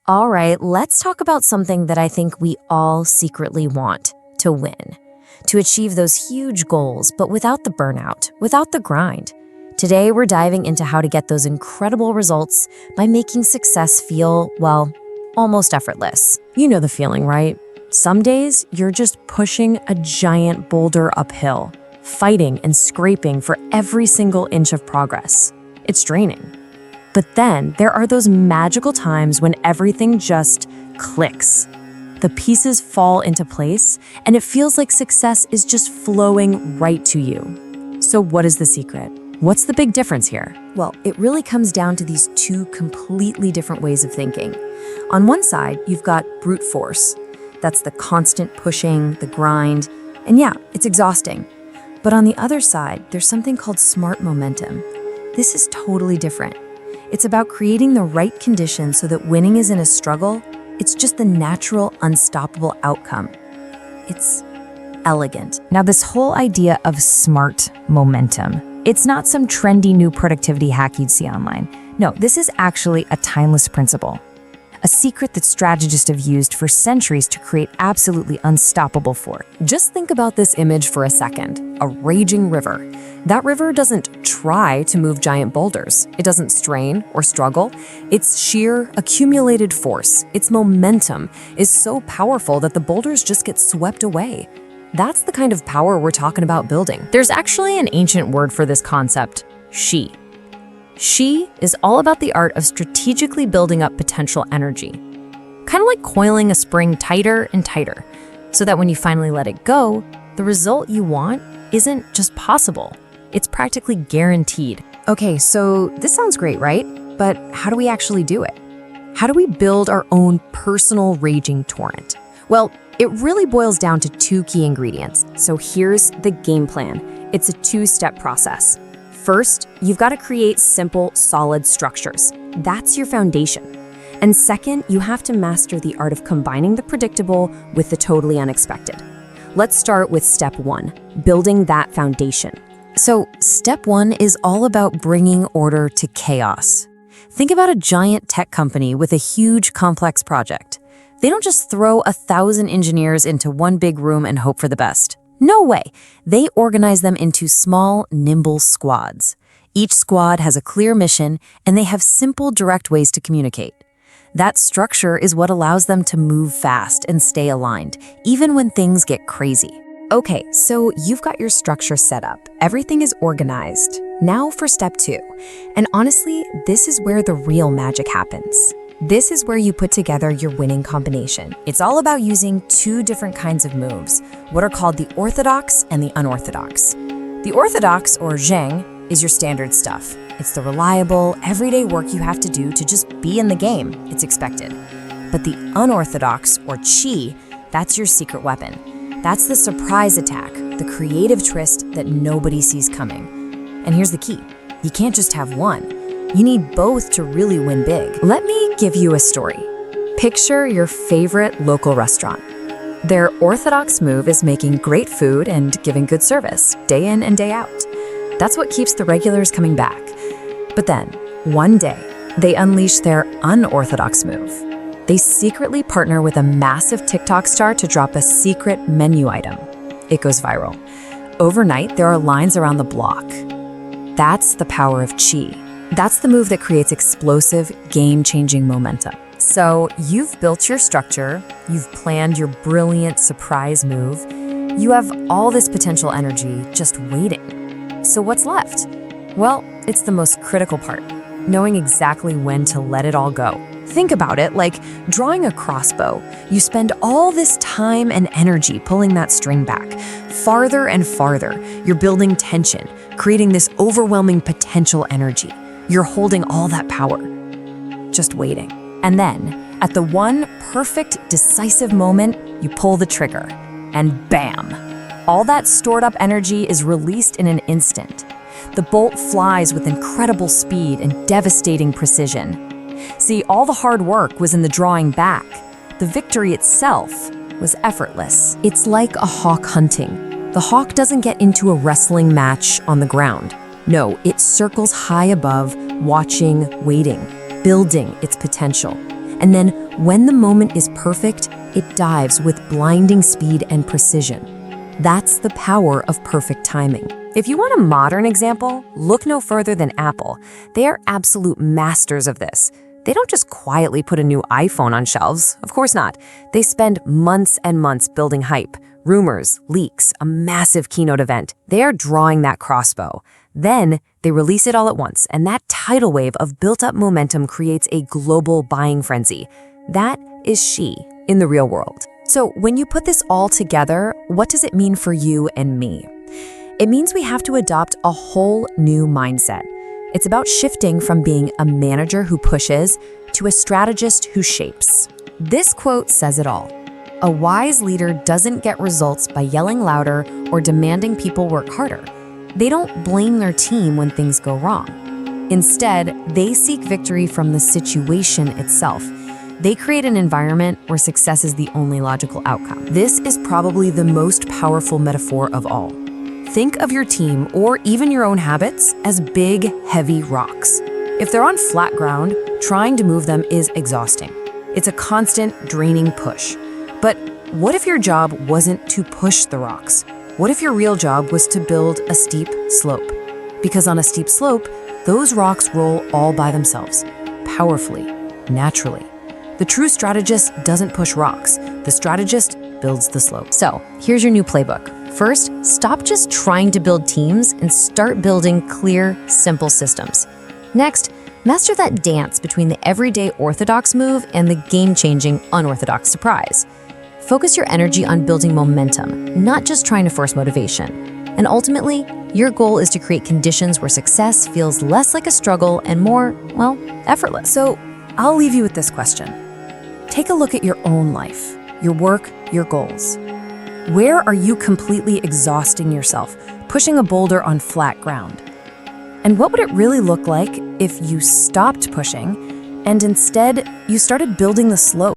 All right, let's talk about something that I think we all secretly want to win, to achieve those huge goals, but without the burnout, without the grind. Today, we're diving into how to get those incredible results by making success feel, well, almost effortless. You know the feeling, right? Some days, you're just pushing a giant boulder uphill, fighting and scraping for every single inch of progress. It's draining. But then there are those magical times when everything just clicks. The pieces fall into place, and it feels like success is just flowing right to you. So what is the secret? What's the big difference here? Well, it really comes down to these two completely different ways of thinking. On one side, you've got brute force. That's the constant pushing, the grind, and yeah, it's exhausting. But on the other side, there's something called smart momentum. This is totally different. It's about creating the right conditions so that winning isn't a struggle, it's just the natural, unstoppable outcome. It's elegant. Now, this whole idea of smart momentum, it's not some trendy new productivity hack you'd see online. No, this is actually a timeless principle. A secret that strategists have used for centuries to create absolutely unstoppable force. Just think about this image for a second. A raging river. That river doesn't try to move giant boulders. It doesn't strain or struggle. Its sheer accumulated force, its momentum, is so powerful that the boulders just get swept away. That's the kind of power we're talking about building. There's actually an ancient word for this concept, shi. Shi is all about the art of strategically building up potential energy. Kind of like coiling a spring tighter and tighter, so that when you finally let it go, the result you want isn't just possible. It's practically guaranteed. Okay, so this sounds great, right? But how do we actually do it? How do we build our own personal raging torrent? Well, it really boils down to two key ingredients. So here's the game plan. It's a two-step process. First, you've got to create simple, solid structures. That's your foundation. And second, you have to master the art of combining the predictable with the totally unexpected. Let's start with step one, building that foundation. So step one is all about bringing order to chaos. Think about a giant tech company with a huge, complex project. They don't just throw 1,000 engineers into one big room and hope for the best. No way. They organize them into small, nimble squads. Each squad has a clear mission, and they have simple, direct ways to communicate. That structure is what allows them to move fast and stay aligned, even when things get crazy. Okay, so you've got your structure set up. Everything is organized. Now for step two. And honestly, this is where the real magic happens. This is where you put together your winning combination. It's all about using two different kinds of moves, what are called the orthodox and the unorthodox. The orthodox, or zheng, is your standard stuff. It's the reliable, everyday work you have to do to just be in the game. It's expected. But the unorthodox, or qi, that's your secret weapon. That's the surprise attack, the creative twist that nobody sees coming. And here's the key. You can't just have one. You need both to really win big. Let me give you a story. Picture your favorite local restaurant. Their orthodox move is making great food and giving good service, day in and day out. That's what keeps the regulars coming back. But then, one day, they unleash their unorthodox move. They secretly partner with a massive TikTok star to drop a secret menu item. It goes viral. Overnight, there are lines around the block. That's the power of qi. That's the move that creates explosive, game-changing momentum. So you've built your structure, you've planned your brilliant surprise move, you have all this potential energy just waiting. So what's left? Well, it's the most critical part, knowing exactly when to let it all go. Think about it like drawing a crossbow. You spend all this time and energy pulling that string back, farther and farther. You're building tension, creating this overwhelming potential energy. You're holding all that power, just waiting. And then, at the one perfect, decisive moment, you pull the trigger, and bam! All that stored up energy is released in an instant. The bolt flies with incredible speed and devastating precision. See, all the hard work was in the drawing back. The victory itself was effortless. It's like a hawk hunting. The hawk doesn't get into a wrestling match on the ground. No, it circles high above, watching, waiting, building its potential. And then when the moment is perfect, it dives with blinding speed and precision. That's the power of perfect timing. If you want a modern example, look no further than Apple. They are absolute masters of this. They don't just quietly put a new iPhone on shelves. Of course not. They spend months and months building hype, rumors, leaks, a massive keynote event. They are drawing that crossbow. Then they release it all at once, and that tidal wave of built-up momentum creates a global buying frenzy. That is she in the real world. So when you put this all together, what does it mean for you and me? It means we have to adopt a whole new mindset. It's about shifting from being a manager who pushes to a strategist who shapes. This quote says it all. A wise leader doesn't get results by yelling louder or demanding people work harder. They don't blame their team when things go wrong. Instead, they seek victory from the situation itself. They create an environment where success is the only logical outcome. This is probably the most powerful metaphor of all. Think of your team, or even your own habits, as big, heavy rocks. If they're on flat ground, trying to move them is exhausting. It's a constant, draining push. But what if your job wasn't to push the rocks? What if your real job was to build a steep slope? Because on a steep slope, those rocks roll all by themselves, powerfully, naturally. The true strategist doesn't push rocks. The strategist builds the slope. So here's your new playbook. First, stop just trying to build teams and start building clear, simple systems. Next, master that dance between the everyday orthodox move and the game-changing unorthodox surprise. Focus your energy on building momentum, not just trying to force motivation. And ultimately, your goal is to create conditions where success feels less like a struggle and more, well, effortless. So I'll leave you with this question. Take a look at your own life, your work, your goals. Where are you completely exhausting yourself, pushing a boulder on flat ground? And what would it really look like if you stopped pushing and instead you started building the slope?